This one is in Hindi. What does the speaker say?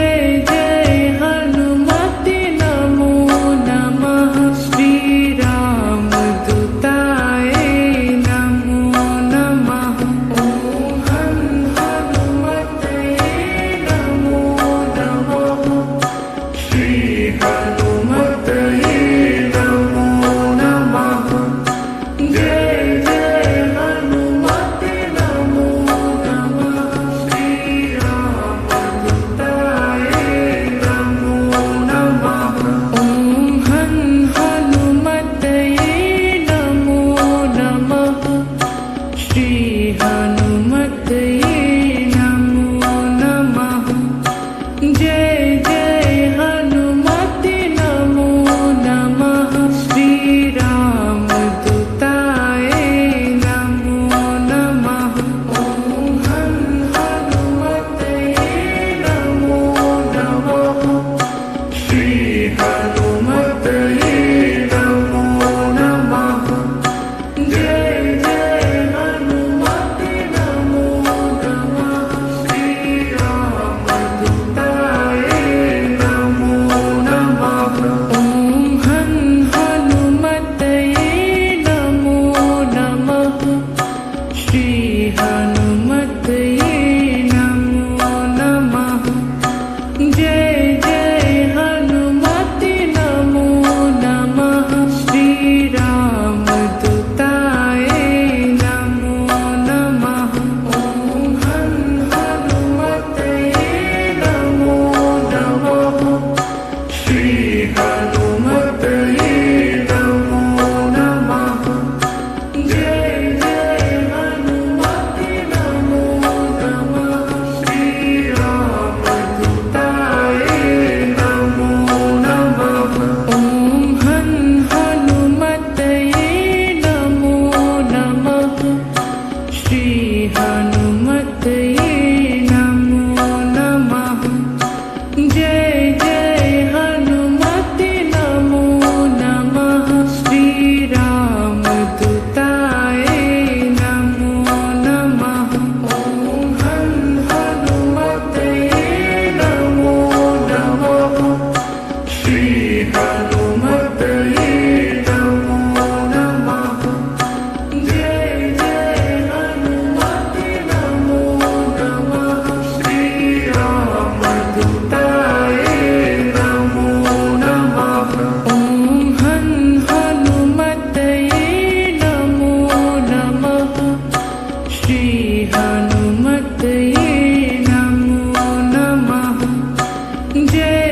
जय जय हनुमते नमो नमः। श्री राम दूताय नमो नमः। ओम हनुमते नमो नमः। श्री हनुमते नमो नमः। जय जय हनुमते नमो नमः। श्री राम दूताय नमो नमः। ओम हनुमते नमो नमः। श्री हनुमते नमो नमः। जय जय हनुमते नमो नमः। श्री राम दूताय नमो नमः। ओम हनुमते नमो नमः। श्री हनुमते नमो नमः। जय जय हनुमते नमो नमः। श्री राम दूताय नमो नमः। ओम हनुमते नमो नमः। श्री हनुमते नमो नमः। जय जय हनुमते नमो नमः। श्री राम दूताय नमो नमः। ओम हनुमते नमो नमः। श्री हनुमते नमो नमः। जय जय हनुमते नमो नमः। श्री राम दूताय नमो नमः। ओम हनुमते नमो नमः। श्री हनुमते नमो नमः। जय जय हनुमते नमो नमः। श्री राम दूताय नमो नमः। ओम हनुमते नमो नमः। श्री हनुमते नमो नमः। जय जय हनुमते नमो नमः। श्री राम दूताय नमो नमः। ओम हनुमते नमो नमः। श्री हनुमते नमो नमः। जय